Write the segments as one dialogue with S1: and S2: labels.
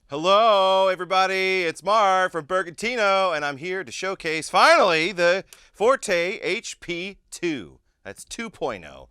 S1: Hello, everybody. It's Marc from Bergantino, and I'm here to showcase finally the Forté HP2. That's 2.0.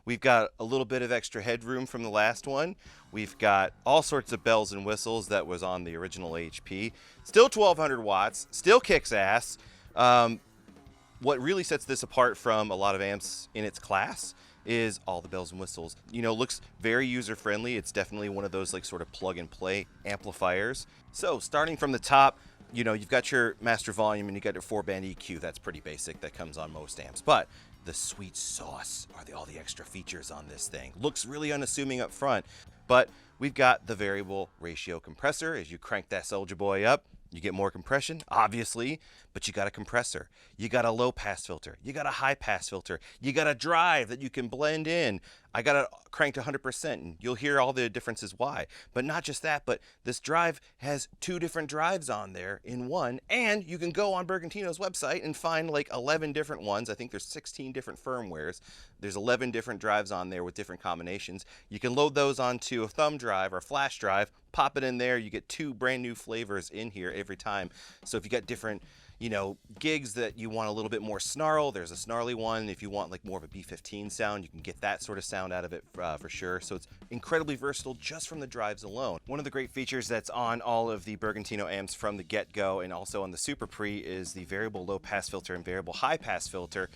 S1: We've got a little bit of extra headroom from the last one. We've got all sorts of bells and whistles that was on the original HP. Still 1200 watts, still kicks ass. What really sets this apart from a lot of amps in its class is all the bells and whistles. You know, looks very user friendly. It's definitely one of those like sort of plug and play amplifiers. So starting from the top, you know, you've got your master volume and you got your 4-band EQ. That's pretty basic. That comes on most amps. But the sweet sauce are all the extra features on this thing. Looks really unassuming up front, but we've got the variable ratio compressor. As you crank that soldier boy up, you get more compression, obviously, but you got a compressor. You got a low pass filter. You got a high pass filter. You got a drive that you can blend in. I got it cranked 100%, and you'll hear all the differences why. But not just that, but this drive has 2 different drives on there in one, and you can go on Bergantino's website and find like 11 different ones. I think there's 16 different firmwares. There's 11 different drives on there with different combinations. You can load those onto a thumb drive or a flash drive, pop it in there. You get 2 brand new flavors in here every time. So if you got different, you know, gigs that you want a little bit more snarl, there's a snarly one. If you want like more of a B15 sound, you can get that sort of sound out of it for sure. So it's incredibly versatile just from the drives alone. One of the great features that's on all of the Bergantino amps from the get-go and also on the Super Pre is the variable low pass filter and variable high pass filter.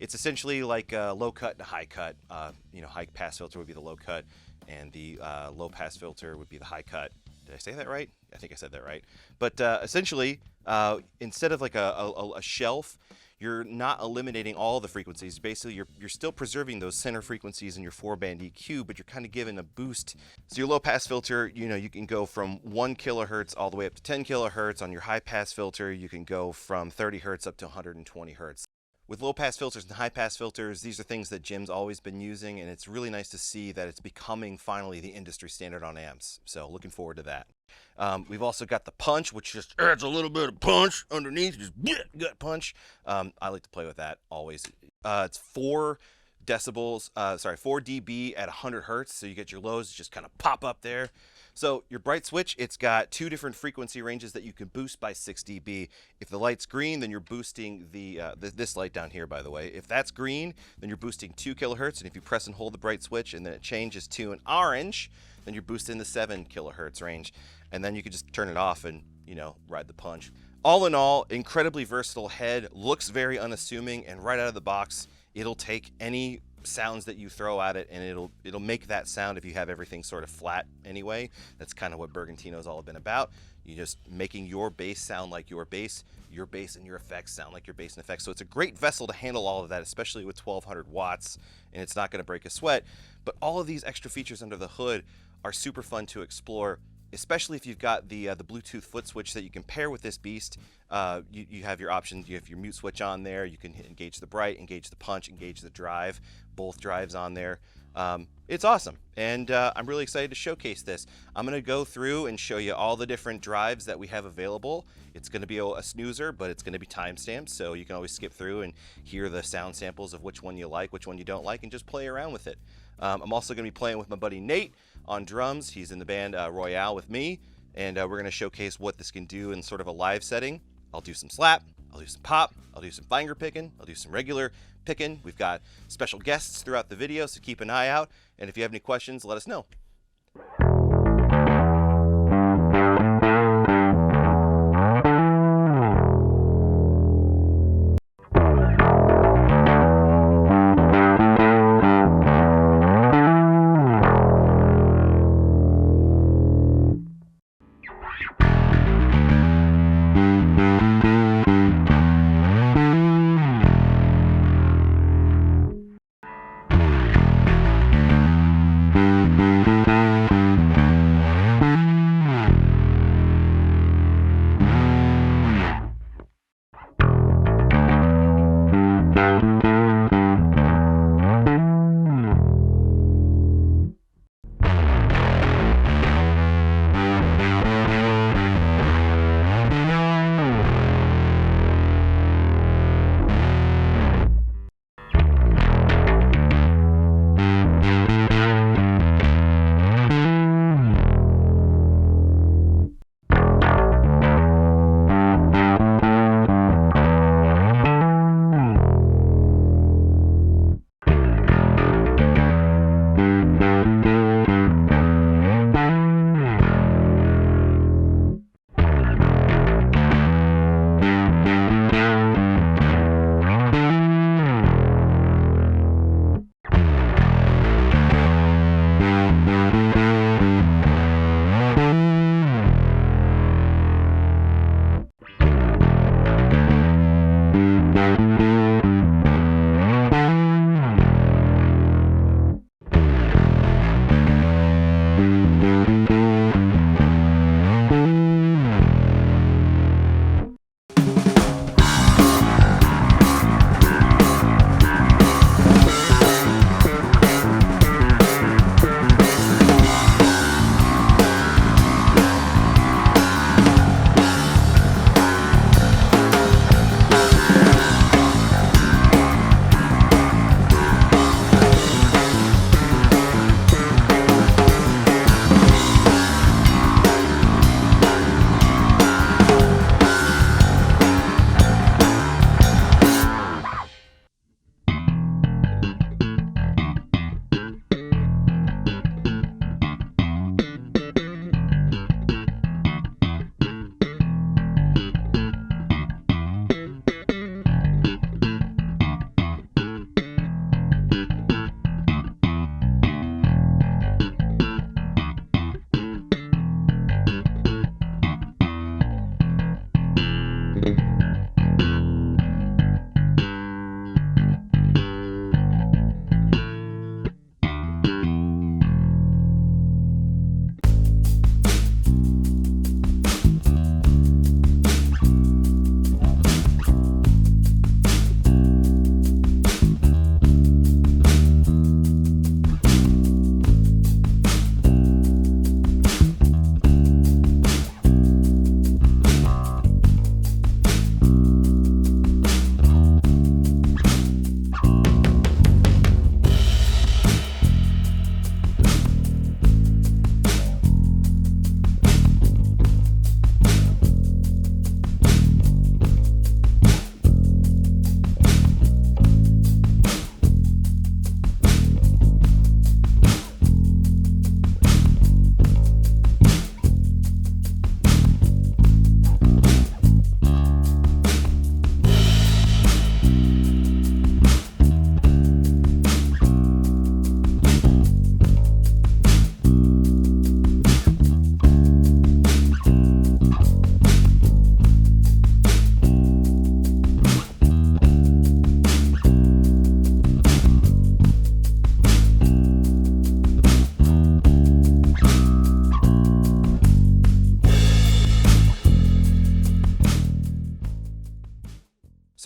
S1: It's essentially like a low cut and a high cut. You know, high pass filter would be the low cut and the low pass filter would be the high cut. Did I say that right? I think I said that right. But essentially, instead of like a shelf, you're not eliminating all the frequencies. Basically, you're still preserving those center frequencies in your 4-band EQ, but you're kind of giving a boost. So your low pass filter, you know, you can go from 1 kilohertz all the way up to 10 kilohertz. On your high pass filter, you can go from 30 hertz up to 120 hertz. With low pass filters and high pass filters, these are things that Jim's always been using, and it's really nice to see that it's becoming finally the industry standard on amps. So looking forward to that. We've also got the punch, which just adds a little bit of punch underneath, just gut punch. I like to play with that always. It's 4 dB at 100 hertz, so you get your lows just kind of pop up there. So your bright switch, it's got 2 different frequency ranges that you can boost by 6 dB. If the light's green, then you're boosting this light down here, by the way. If that's green, then you're boosting 2 kilohertz, and if you press and hold the bright switch and then it changes to an orange, then you're boosting the 7 kilohertz range. And then you can just turn it off and, you know, ride the punch. All in all, incredibly versatile head, looks very unassuming, and right out of the box, it'll take any sounds that you throw at it and it'll make that sound if you have everything sort of flat anyway. That's kind of what Bergantino's all been about. You just making your bass sound like your bass and your effects sound like your bass and effects. So it's a great vessel to handle all of that, especially with 1200 watts, and it's not going to break a sweat. But all of these extra features under the hood are super fun to explore, especially if you've got the Bluetooth foot switch that you can pair with this beast. You have your options. You have your mute switch on there. You can engage the bright, engage the punch, engage the drive. Both drives on there. It's awesome, and I'm really excited to showcase this. I'm going to go through and show you all the different drives that we have available. It's going to be a snoozer, but it's going to be timestamped, so you can always skip through and hear the sound samples of which one you like, which one you don't like, and just play around with it. I'm also going to be playing with my buddy Nate on drums. He's in the band Royale with me, and we're going to showcase what this can do in sort of a live setting. I'll do some slap, I'll do some pop, I'll do some finger picking, I'll do some regular picking. We've got special guests throughout the video, so keep an eye out. And if you have any questions, let us know.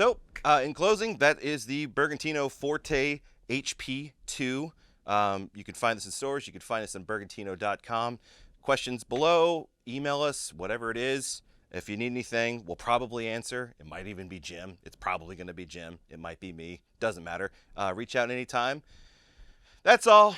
S1: So, in closing, that is the Bergantino Forté HP2. You can find this in stores. You can find us on bergantino.com. Questions below, email us, whatever it is. If you need anything, we'll probably answer. It might even be Jim. It's probably going to be Jim. It might be me. Doesn't matter. Reach out anytime. That's all.